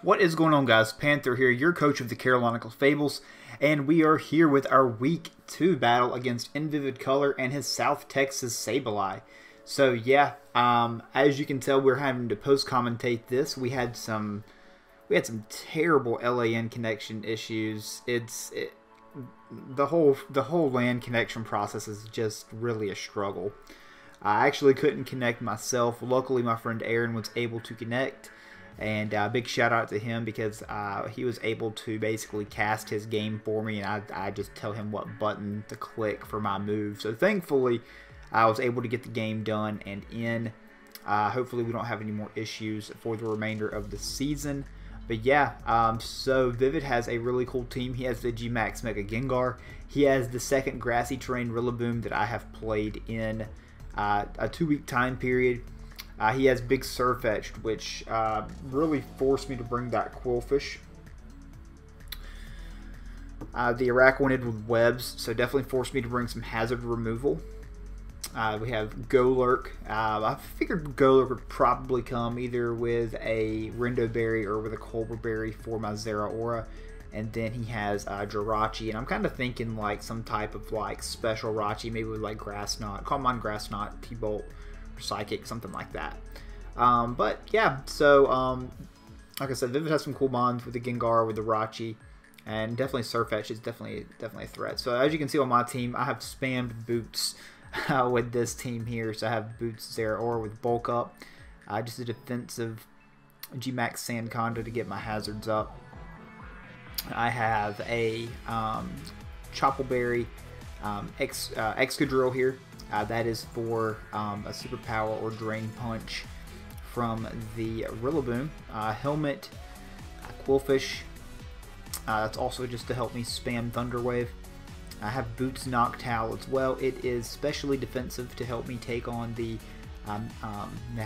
What is going on, guys? Panther here, your coach of the Carolina Clefables, and we are here with our Week 2 battle against invividcolor and his South Texas Sableye. So yeah, as you can tell, we're having to post-commentate this. We had some terrible LAN connection issues. The whole LAN connection process is just really a struggle. I actually couldn't connect myself. Luckily, my friend Aaron was able to connect. And big shout out to him because he was able to basically cast his game for me, and I just tell him what button to click for my move. So thankfully, I was able to get the game done and in. Hopefully, we don't have any more issues for the remainder of the season. But yeah, so Vivid has a really cool team. He has the G-Max Mega Gengar. He has the second Grassy Terrain Rillaboom that I have played in a 2-week time period. He has Big Surfetched, which really forced me to bring that Quillfish. The Araquanid with webs, so definitely forced me to bring some hazard removal. We have Golurk. I figured Golurk would probably come either with a Rindo Berry or with a Culver Berry for my Zeraora. And then he has Jirachi, and I'm kind of thinking like some type of like special Rachi, maybe with like Grass Knot, Calm on Grass Knot, T-Bolt, Psychic, something like that. But yeah, so like I said, Vivid has some cool bonds with the Gengar, with the Rachi, and definitely Surfetch is definitely a threat. So as you can see on my team, I have spammed Boots with this team here. So I have Boots Zeraora with Bulk Up, just a defensive G-Max Sandconda to get my hazards up. I have a Choppleberry Excadrill here. That is for a Superpower or Drain Punch from the Rillaboom. Helmet, Quillfish. That's also just to help me spam Thunder Wave. I have Boots Noctowl as well. It is specially defensive to help me take on the, how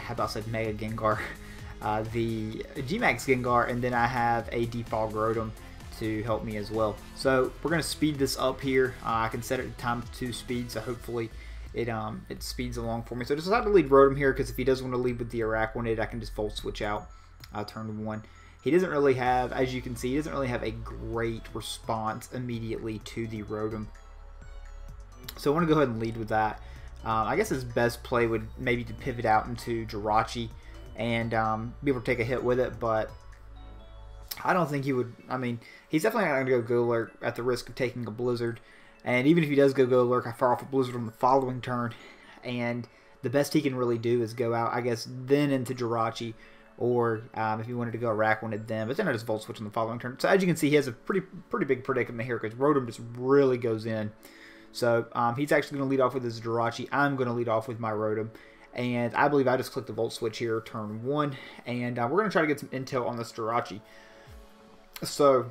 about I said Mega Gengar, the G-Max Gengar, and then I have a Default Groudon to help me as well. So we're going to speed this up here. I can set it to time 2 speed, so hopefully it speeds along for me. So I decided to lead Rotom here because if he does want to lead with the Araquanid, I can just Volt Switch out turn 1. He doesn't really have, as you can see, he doesn't really have a great response immediately to the Rotom. So I want to go ahead and lead with that. I guess his best play would maybe to pivot out into Jirachi and be able to take a hit with it, but I don't think he would. I mean, he's definitely not going to go Golurk at the risk of taking a Blizzard. And even if he does go Golurk, I fire off a Blizzard on the following turn. And the best he can really do is go out, I guess, then into Jirachi. Or if he wanted to go Araquanid then. But then I just Volt Switch on the following turn. So as you can see, he has a pretty big predicament here because Rotom just really goes in. So he's actually going to lead off with his Jirachi. I'm going to lead off with my Rotom. And I believe I just clicked the Volt Switch here, turn 1. And we're going to try to get some intel on this Jirachi. So,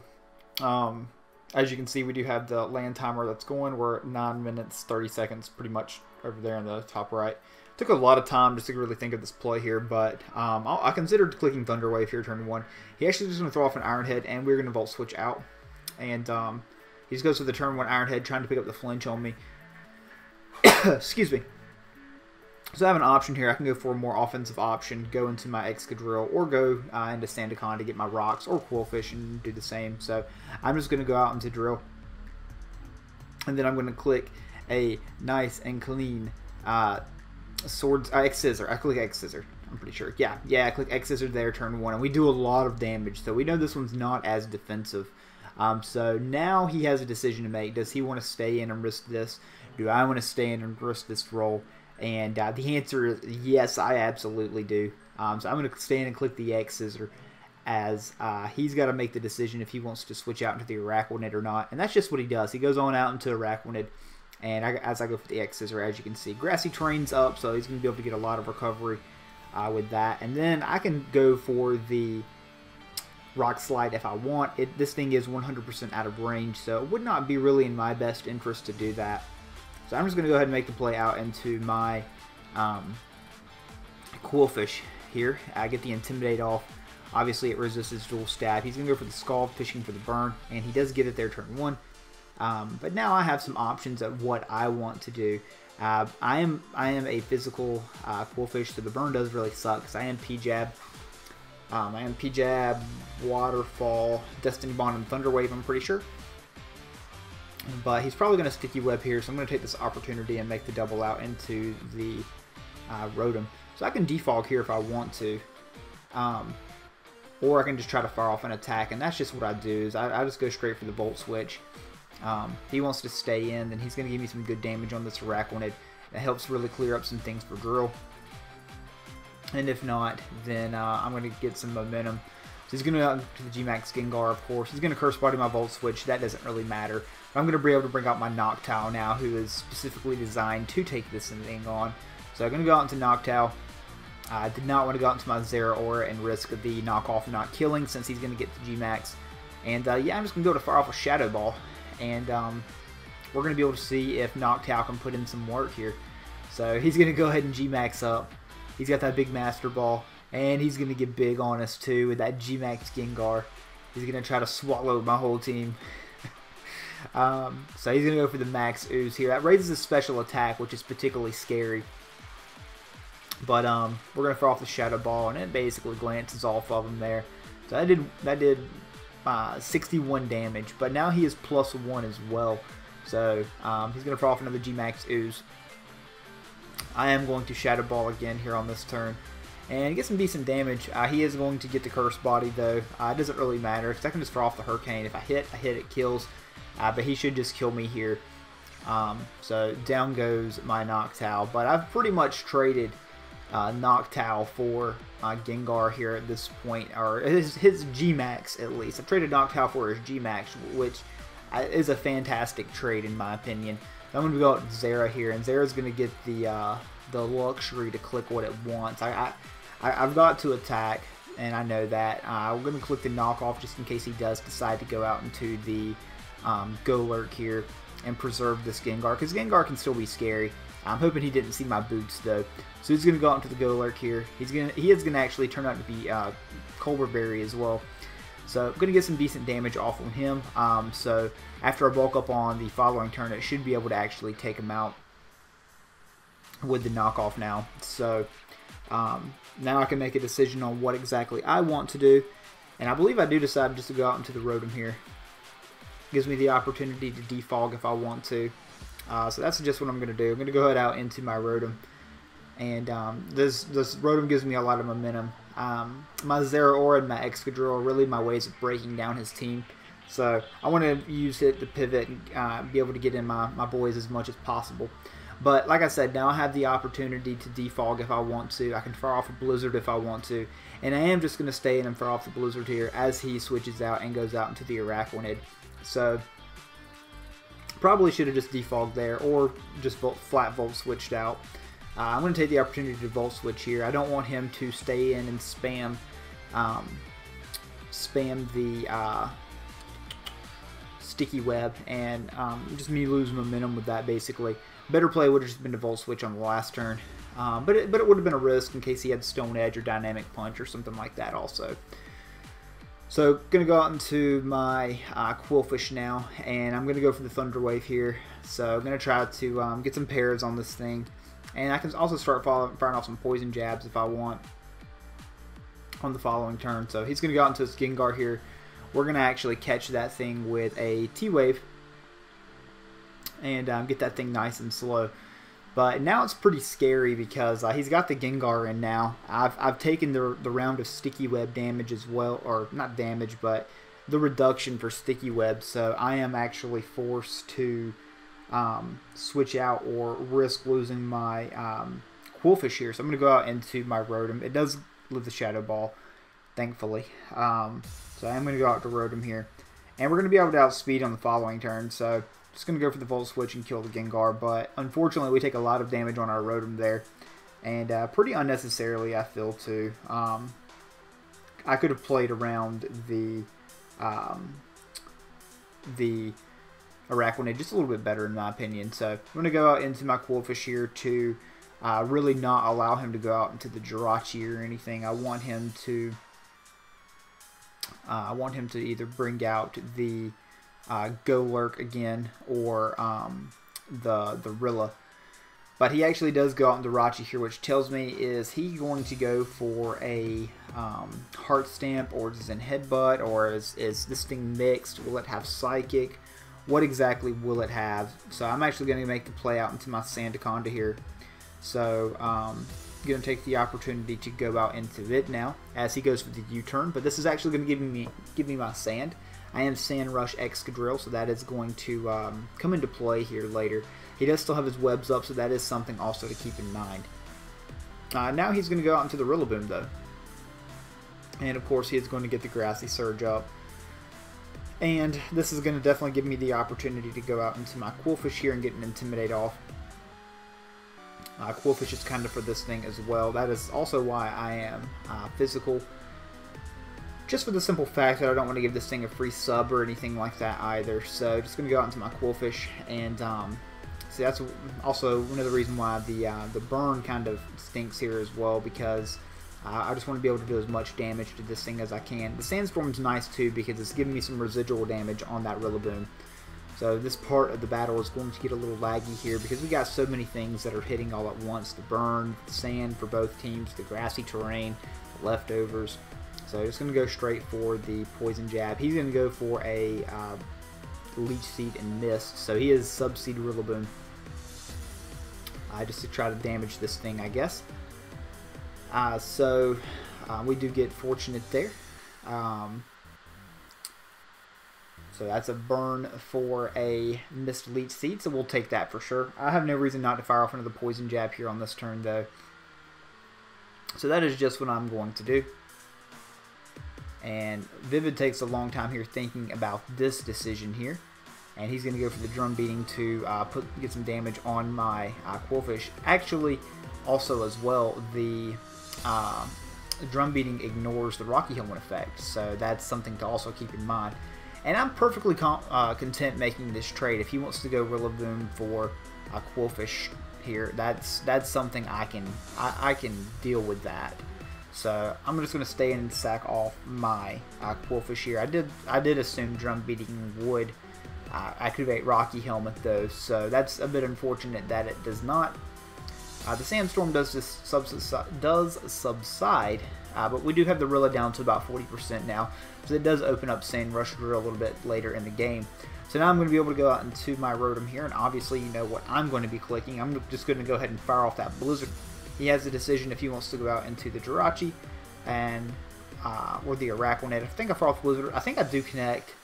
as you can see, we do have the land timer that's going. We're at 9 minutes, 30 seconds, pretty much over there in the top right. Took a lot of time just to really think of this play here, but I considered clicking Thunder Wave here, turn 1. He actually just going to throw off an Iron Head, and we're going to Volt Switch out. And he just goes for the turn 1 Iron Head, trying to pick up the flinch on me. Excuse me. So I have an option here. I can go for a more offensive option, go into my Excadrill, or go into Sandaconda to get my rocks, or Quillfish and do the same. So I'm just going to go out into Drill. And then I'm going to click a nice and clean X-Scissor. I click X-Scissor, I'm pretty sure. Yeah, I click X-Scissor there, turn 1. And we do a lot of damage. So we know this one's not as defensive. So now he has a decision to make. Does he want to stay in and risk this? Do I want to stay in and risk this roll? And the answer is yes, I absolutely do. So I'm going to stay in and click the X-Scissor as he's got to make the decision if he wants to switch out into the Araquanid or not. And that's just what he does. He goes on out into Araquanid. And as I go for the X-Scissor, as you can see, Grassy Terrain's up, so he's going to be able to get a lot of recovery with that. And then I can go for the Rock Slide if I want. This thing is 100% out of range, so it would not be really in my best interest to do that. So I'm just going to go ahead and make the play out into my Quillfish here. I get the Intimidate off. Obviously, it resists his dual stab. He's going to go for the Scald, fishing for the burn, and he does get it there turn 1. But now I have some options of what I want to do. I am a physical Quillfish, so the burn does really suck because I am P-Jab. And P-Jab, Waterfall, Destiny Bond, and Thunder Wave, I'm pretty sure. But he's probably going to Sticky Web here, so I'm going to take this opportunity and make the double out into the Rotom. So I can defog here if I want to. Or I can just try to fire off an attack, and that's just what I do. Is I just go straight for the Volt Switch. If he wants to stay in, then he's going to give me some good damage on this Araquanid. That helps really clear up some things for Drill. And if not, then I'm going to get some momentum. So he's going to go out to the G-Max Gengar, of course. He's going to Curse Body my Volt Switch. That doesn't really matter. But I'm going to be able to bring out my Noctowl now, who is specifically designed to take this thing on. So I'm going to go out into Noctowl. I did not want to go out into my Zeraora and risk the knockoff not killing, since he's going to get the G-Max. And yeah, I'm just going to go to fire off a Shadow Ball. And we're going to be able to see if Noctowl can put in some work here. So he's going to go ahead and G-Max up. He's got that big Master Ball. And he's going to get big on us too with that G-Max Gengar. He's going to try to swallow my whole team. So he's going to go for the Max Ooze here. That raises a special attack, which is particularly scary. But we're going to throw off the Shadow Ball, and it basically glances off of him there. So that did 61 damage, but now he is +1 as well. So he's going to throw off another G-Max Ooze. I am going to Shadow Ball again here on this turn. And get some decent damage. He is going to get the Curse Body, though. It doesn't really matter, because I can just throw off the Hurricane. If I hit, it kills. But he should just kill me here. So down goes my Noctowl. But I've pretty much traded Noctowl for Gengar here at this point. Or his G-Max, at least. I traded Noctowl for his G-Max, which is a fantastic trade, in my opinion. I'm going to go out to Zera here. And Zera's going to get the luxury to click what it wants. I've got to attack, and I know that. I'm going to click the knockoff just in case he does decide to go out into the Golurk here and preserve this Gengar, because Gengar can still be scary. I'm hoping he didn't see my boots though. So he's going to go out into the Golurk here. He is going to actually turn out to be Colbur Berry as well. So I'm going to get some decent damage off on him. So after I bulk up on the following turn, it should be able to actually take him out with the knockoff now. So now I can make a decision on what exactly I want to do. And I believe I do decide just to go out into the Rotom here. Gives me the opportunity to defog if I want to. So that's just what I'm going to do. I'm going to go ahead out into my Rotom. And this Rotom gives me a lot of momentum. My Zeraora and my Excadrill are really my ways of breaking down his team. So I want to use it to pivot and be able to get in my boys as much as possible. But like I said, now I have the opportunity to defog if I want to. I can fire off a Blizzard if I want to. And I am just going to stay in and fire off the Blizzard here as he switches out and goes out into the Araquanid. So probably should have just defogged there or just flat Volt switched out. I'm going to take the opportunity to Volt Switch here. I don't want him to stay in and spam the Sticky Web and just me lose momentum with that basically. Better play would have just been to Volt Switch on the last turn. But it would have been a risk in case he had Stone Edge or Dynamic Punch or something like that also. So, going to go out into my Qwilfish now, and I'm going to go for the Thunder Wave here. So, I'm going to try to get some pairs on this thing. And I can also start firing off some Poison Jabs if I want on the following turn. So, he's going to go out into his Gengar here. We're going to actually catch that thing with a T-Wave and get that thing nice and slow. But now it's pretty scary because he's got the Gengar in now. I've taken the round of Sticky Web damage as well, or not damage, but the reduction for Sticky Web. So I am actually forced to switch out or risk losing my Qwilfish here. So I'm going to go out into my Rotom. It does live the Shadow Ball, thankfully. So I'm going to go out to Rotom here. And we're going to be able to outspeed on the following turn. So just going to go for the Volt Switch and kill the Gengar, but unfortunately we take a lot of damage on our Rotom there, and pretty unnecessarily I feel too. I could have played around the Araquanid just a little bit better in my opinion. So I'm going to go out into my Qwilfish here to really not allow him to go out into the Jirachi or anything. I want him to either bring out the Golurk again or the Rilla. But he actually does go out into Rachi here, which tells me is he going to go for a Heart Stamp or Zen Headbutt, or is this thing mixed? Will it have Psychic? What exactly will it have? So I'm actually going to make the play out into my Sandaconda here. So going to take the opportunity to go out into it now as he goes for the U-turn. But this is actually going to give me my Sand. I am Sand Rush Excadrill, so that is going to come into play here later. He does still have his webs up, so that is something also to keep in mind. Now he's going to go out into the Rillaboom, though. And, of course, he is going to get the Grassy Surge up. And this is going to definitely give me the opportunity to go out into my Qwilfish here and get an Intimidate off. Qwilfish is kind of for this thing as well. That is also why I am Physical. Just for the simple fact that I don't want to give this thing a free sub or anything like that either. So just going to go out into my Qwilfish, and see, that's also one of the reasons why the burn kind of stinks here as well, because I just want to be able to do as much damage to this thing as I can. The Sandstorm's nice too because it's giving me some residual damage on that Rillaboom. So this part of the battle is going to get a little laggy here because we got so many things that are hitting all at once. The burn, the sand for both teams, the grassy terrain, the leftovers. So just going to go straight for the Poison Jab. He's going to go for a Leech Seed and Mist. So he is Sub-Seed Rillaboom. Just to try to damage this thing, I guess. So we do get fortunate there. So that's a burn for a Mist Leech Seed, so we'll take that for sure. I have no reason not to fire off another Poison Jab here on this turn, though. So that is just what I'm going to do. And Vivid takes a long time here thinking about this decision here. And he's going to go for the Drum Beating to get some damage on my Qwilfish. Actually, also as well, the Drum Beating ignores the Rocky Helmet effect. So that's something to also keep in mind. And I'm perfectly content making this trade. If he wants to go Rillaboom for a Qwilfish here, that's something I can deal with that. So I'm just going to stay and sack off my Qwilfish here. I did assume Drum Beating would activate Rocky Helmet though, so that's a bit unfortunate that it does not. The Sandstorm does subside, but we do have the Rilla down to about 40% now, so it does open up Sand Rush Drill a little bit later in the game. So now I'm going to be able to go out into my Rotom here, and obviously you know what I'm going to be clicking. I'm just going to go ahead and fire off that Blizzard. He has the decision if he wants to go out into the Jirachi and or the Araquanid. I think I fire off Blizzard. I think I do connect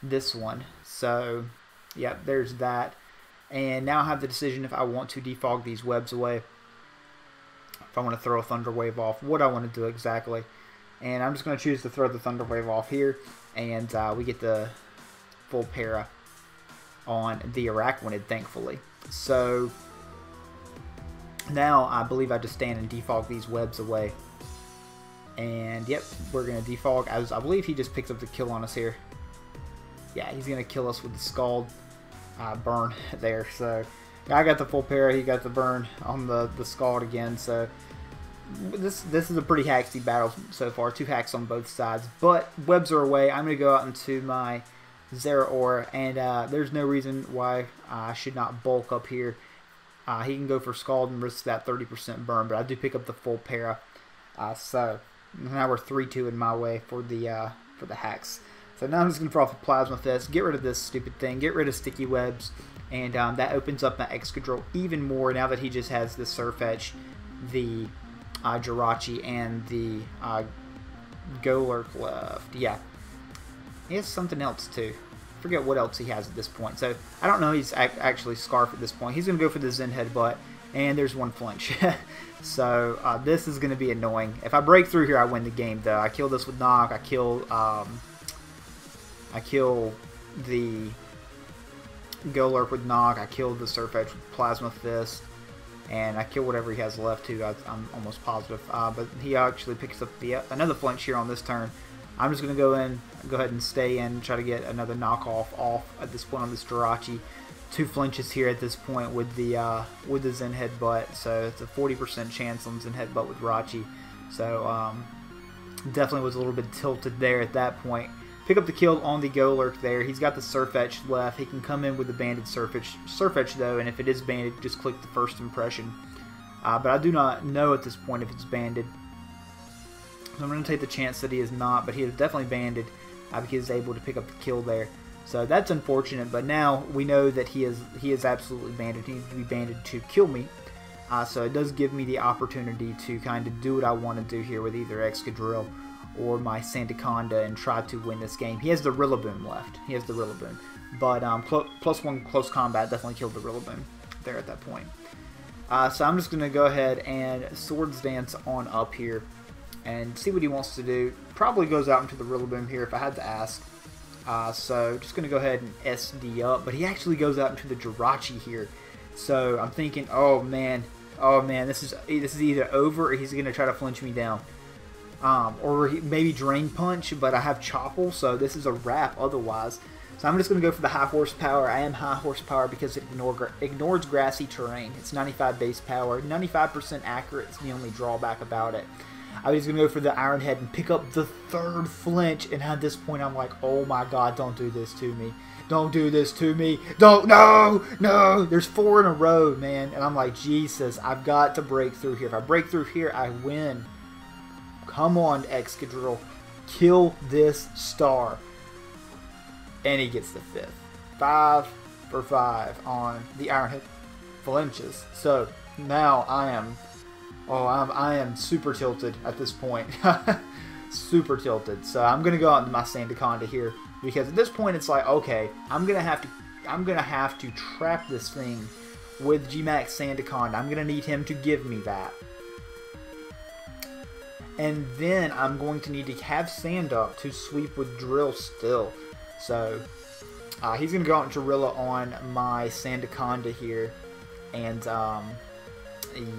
this one. So, yep, there's that. And now I have the decision if I want to defog these webs away. If I want to throw a Thunder Wave off, what I want to do exactly. And I'm just going to choose to throw the Thunder Wave off here. And we get the full para on the Araquanid, thankfully. So, now I believe I just stand and defog these webs away. And, yep, we're going to defog. As I believe he just picks up the kill on us here. Yeah, he's going to kill us with the Scald burn there. So I got the full para, he got the burn on the Scald again. So this is a pretty hacksy battle so far. 2 hacks on both sides. But webs are away. I'm going to go out into my Zeraora, and there's no reason why I should not bulk up here. He can go for Scald and risk that 30% burn, but I do pick up the full para. So now we're 3-2 in my way for the hacks. So now I'm just going to throw off a Plasma Fist, get rid of this stupid thing, get rid of Sticky Webs, and that opens up my Excadrill even more now that he just has the Surfetch, the Jirachi, and the Golurk left. Yeah. He has something else too. I forget what else he has at this point. So I don't know he's actually Scarf at this point. He's going to go for the Zen Headbutt, and there's one flinch. So this is going to be annoying. If I break through here, I win the game though. I kill this with Knock. I kill the Golurk with Knock. I kill the Surfetch with Plasma Fist. And I kill whatever he has left too, I'm almost positive. But he actually picks up another flinch here on this turn. I'm just going to go ahead and stay in, try to get another knockoff off at this point on this Jirachi. 2 flinches here at this point with the Zen Headbutt. So it's a 40% chance on Zen Headbutt with Jirachi. So definitely was a little bit tilted there at that point. pick up the kill on the Golurk there. He's got the Surfetch left. He can come in with the banded Surfetch though, and if it is banded, just click the first impression. But I do not know at this point if it's banded. So I'm going to take the chance that he is not, but he is definitely banded because he's able to pick up the kill there. So that's unfortunate, but now we know that he is absolutely banded. He needs to be banded to kill me. So it does give me the opportunity to kind of do what I want to do here with either Excadrill or my Sandaconda and try to win this game. He has the Rillaboom left. He has the Rillaboom. But +1 close combat definitely killed the Rillaboom there at that point. So I'm just going to go ahead and Swords Dance on up here and see what he wants to do. Probably goes out into the Rillaboom here if I had to ask. So just going to go ahead and SD up. But he actually goes out into the Jirachi here. So I'm thinking, oh man, this is either over or he's going to try to flinch me down. Or maybe Drain Punch, but I have Chople, so this is a wrap otherwise. So I'm just going to go for the high horsepower. I am high horsepower because it ignores grassy terrain. It's 95 base power, 95% accurate. It's the only drawback about it. I was going to go for the Iron Head and pick up the third flinch, and at this point I'm like, oh my god, don't do this to me. Don't do this to me. Don't, no. There's 4 in a row, man. And I'm like, Jesus, I've got to break through here. If I break through here, I win. Come on, Excadrill. Kill this star. And he gets the 5th. 5 for 5 on the Iron Head flinches. So now I am super tilted at this point. Super tilted. So I'm gonna go out into my Sandaconda here because at this point it's like, okay, I'm gonna have to trap this thing with G-Max Sandaconda. I'm gonna need him to give me that. And then I'm going to need to have Sandup to sweep with Drill still. So he's going to go out into Rilla on my Sandaconda here. And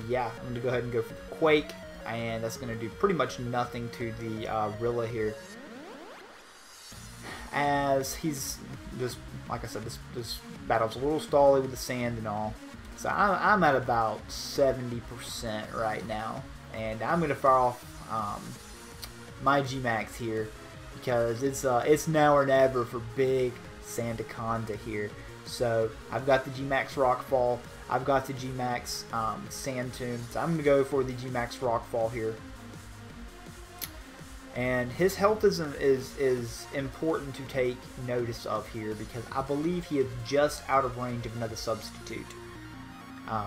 yeah, I'm going to go ahead and go for the Quake. And that's going to do pretty much nothing to the Rilla here. As he's just, like I said, this battle's a little stally with the sand and all. So I'm at about 70% right now. And I'm going to fire off my G-Max here because it's now or never for big Sandaconda here. So I've got the G-Max Rockfall, I've got the G-Max Sand Tomb, so I'm going to go for the G-Max Rockfall here. And his health is important to take notice of here because I believe he is just out of range of another substitute.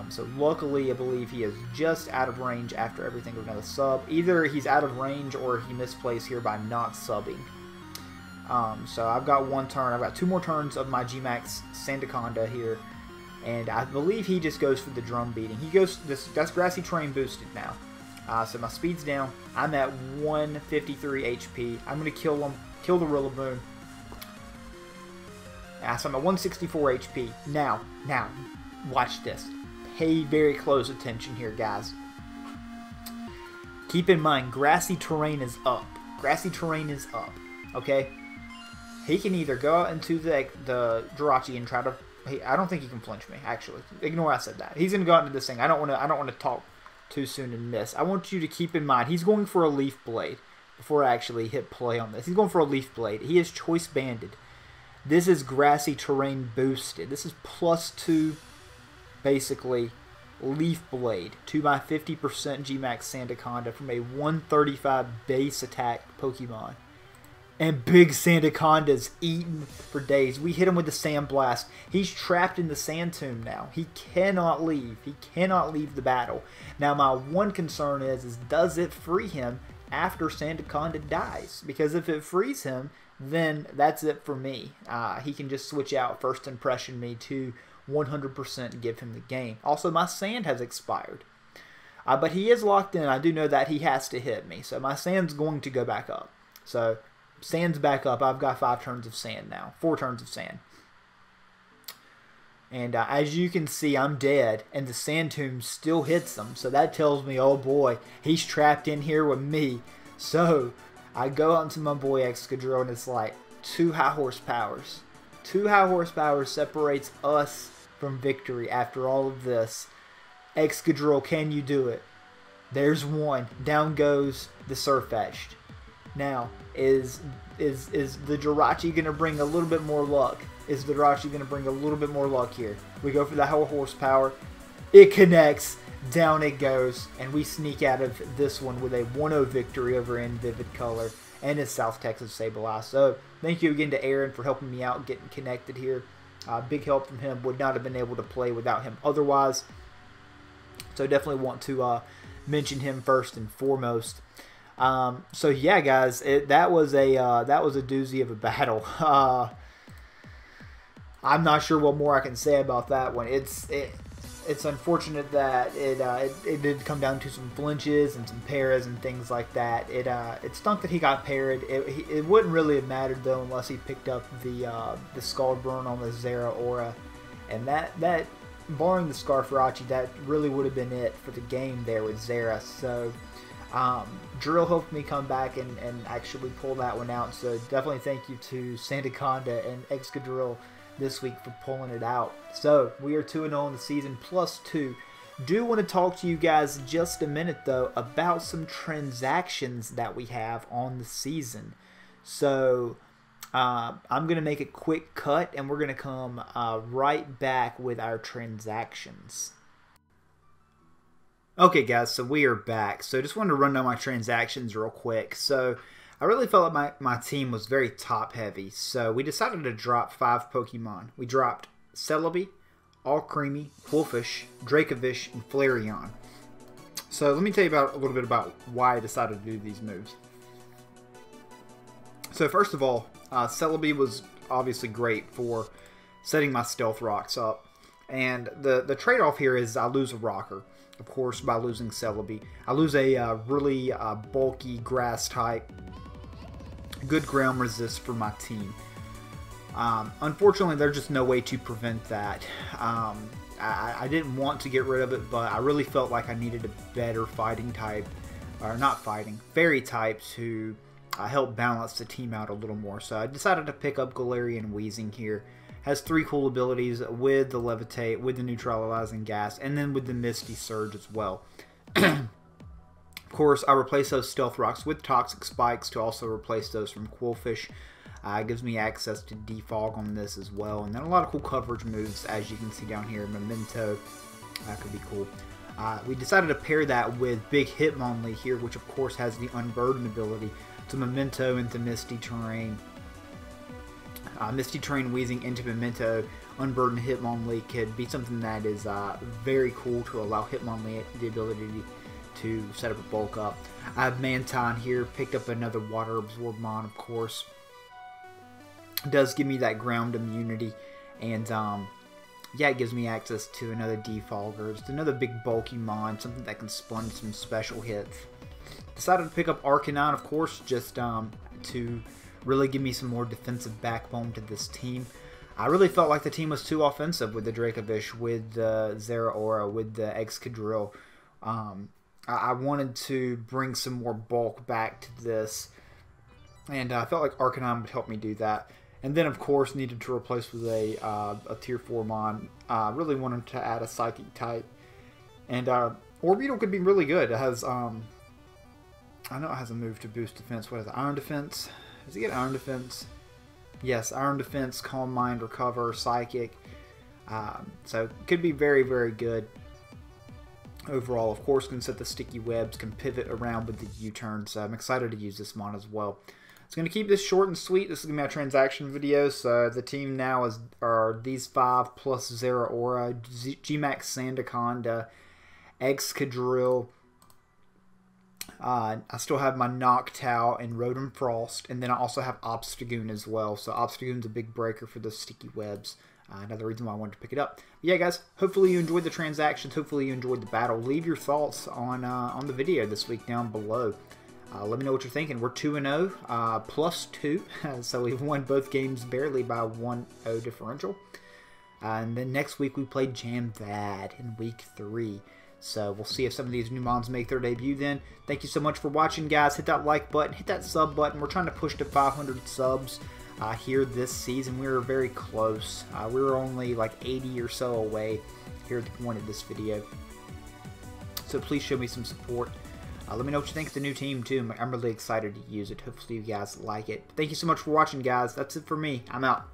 So luckily, I believe he is just out of range after everything with another sub. Either he's out of range or he misplays here by not subbing. So I've got 1 turn. I've got 2 more turns of my G-Max Sandaconda here. And I believe he just goes for the drum beating. He goes, that's Grassy Terrain boosted now. So my speed's down. I'm at 153 HP. I'm going to kill him, kill the Rillaboom. So I'm at 164 HP. Now, watch this. Pay very close attention here, guys. Keep in mind, Grassy Terrain is up. Grassy Terrain is up. Okay? He can either go out into the Jirachi and try to... I don't think he can flinch me, actually. Ignore I said that. He's going to go out into this thing. I don't want to talk too soon and miss. I want you to keep in mind, he's going for a Leaf Blade before I actually hit play on this. He's going for a Leaf Blade. He is Choice Banded. This is Grassy Terrain boosted. This is +2... basically Leaf Blade to my 50% G-Max Sandaconda from a 135 base attack Pokemon. And big Sandaconda's eaten for days. We hit him with the Sand Blast. He's trapped in the Sand Tomb now. He cannot leave. He cannot leave the battle. Now my one concern is does it free him after Sandaconda dies? Because if it frees him, then that's it for me. He can just switch out First Impression me to 100% give him the game. Also, my sand has expired. But he is locked in. I do know that he has to hit me. So my sand's going to go back up. So sand's back up. I've got 5 turns of sand now. 4 turns of sand. And as you can see, I'm dead. And the Sand Tomb still hits him. So that tells me, oh boy, he's trapped in here with me. So I go out into my boy Excadrill and it's like 2 high horsepowers. 2 high horsepowers separates us from victory after all of this. Excadrill, can you do it? There's 1. Down goes the Surfetched. Now, is the Jirachi going to bring a little bit more luck? Is the Jirachi going to bring a little bit more luck here? We go for the whole horsepower. It connects. Down it goes. And we sneak out of this one with a 1-0 victory over invividcolor and his South Texas Sableyes. So, thank you again to Aaron for helping me out getting connected here. Big help from him. Would not have been able to play without him otherwise. So, definitely want to mention him first and foremost. So yeah, guys, that was a doozy of a battle. I'm not sure what more I can say about that one. It's unfortunate that it did come down to some flinches and some paras and things like that. It stunk that he got parried. It wouldn't really have mattered though unless he picked up the Scald Burn on the Zera Aura, and that barring the Scarfarachi, that really would have been it for the game there with Zera. So. Drill helped me come back and actually pull that one out, so definitely thank you to Sandaconda and Excadrill this week for pulling it out. So we are 2-0 in the season, +2. Do want to talk to you guys just a minute though about some transactions that we have on the season. So I'm going to make a quick cut and we're going to come right back with our transactions. Okay guys, so we are back. So just wanted to run down my transactions real quick. So I really felt like my team was very top heavy. So we decided to drop 5 Pokemon. We dropped Celebi, Alcremie, Qwilfish, Dracovish, and Flareon. So let me tell you a little bit about why I decided to do these moves. So first of all, Celebi was obviously great for setting my Stealth Rocks up. And the trade-off here is I lose a Rocker. Of course, by losing Celebi. I lose a really bulky grass type. Good ground resist for my team. Unfortunately, there's just no way to prevent that. I didn't want to get rid of it, but I really felt like I needed a better fighting type. Or not fighting, fairy type to help balance the team out a little more. So I decided to pick up Galarian Weezing here. Has 3 cool abilities with the Levitate, with the Neutralizing Gas, and then with the Misty Surge as well. Of course, I replace those Stealth Rocks with Toxic Spikes to also replace those from Qwilfish. It gives me access to Defog on this as well. And then a lot of cool coverage moves, as you can see down here. Memento, that could be cool. We decided to pair that with Big Hitmonlee here, which of course has the Unburden ability. So Memento into Misty Terrain. Misty Terrain Weezing into Memento, Unburden Hitmonlee could be something that is very cool to allow Hitmonlee the ability to set up a bulk up. I have Manton here, picked up another Water Absorb Mon, of course. It does give me that ground immunity, and yeah, it gives me access to another Defogger, just another big bulky Mon, something that can sponge some special hits. Decided to pick up Arcanine, of course, just to really give me some more defensive backbone to this team. I really felt like the team was too offensive with the Dracovish, with the Zera Aura, with the Excadrill. I wanted to bring some more bulk back to this, and I felt like Arcanine would help me do that. And then, of course, needed to replace with a Tier 4 Mon. Really wanted to add a Psychic type. And Orbeetle could be really good. It has, I know it has a move to boost defense. What is it? Iron Defense? Does it get Iron Defense? Yes, Iron Defense, Calm Mind, Recover, Psychic. So it could be very, very good. Overall, of course, can set the Sticky Webs, can pivot around with the U-turn. So I'm excited to use this Mon as well. It's going to keep this short and sweet. This is going to be my transaction video. So the team now are these 5 plus Zera Aura, Gmax Sandaconda, Excadrill. I still have my Noctowl and Rotom Frost, and then I also have Obstagoon as well. So Obstagoon's a big breaker for those Sticky Webs. Another reason why I wanted to pick it up. But yeah, guys, hopefully you enjoyed the transactions. Hopefully you enjoyed the battle. Leave your thoughts on the video this week down below. Let me know what you're thinking. We're 2-0, +2, so we've won both games barely by 1-0 differential. And then next week we play Jamvad in week 3. So we'll see if some of these new mons make their debut then. Thank you so much for watching, guys. Hit that like button, hit that sub button. We're trying to push to 500 subs here this season. We were very close. We were only like 80 or so away here at the point of this video. So please show me some support. Let me know what you think of the new team, too. I'm really excited to use it. Hopefully you guys like it. Thank you so much for watching, guys. That's it for me. I'm out.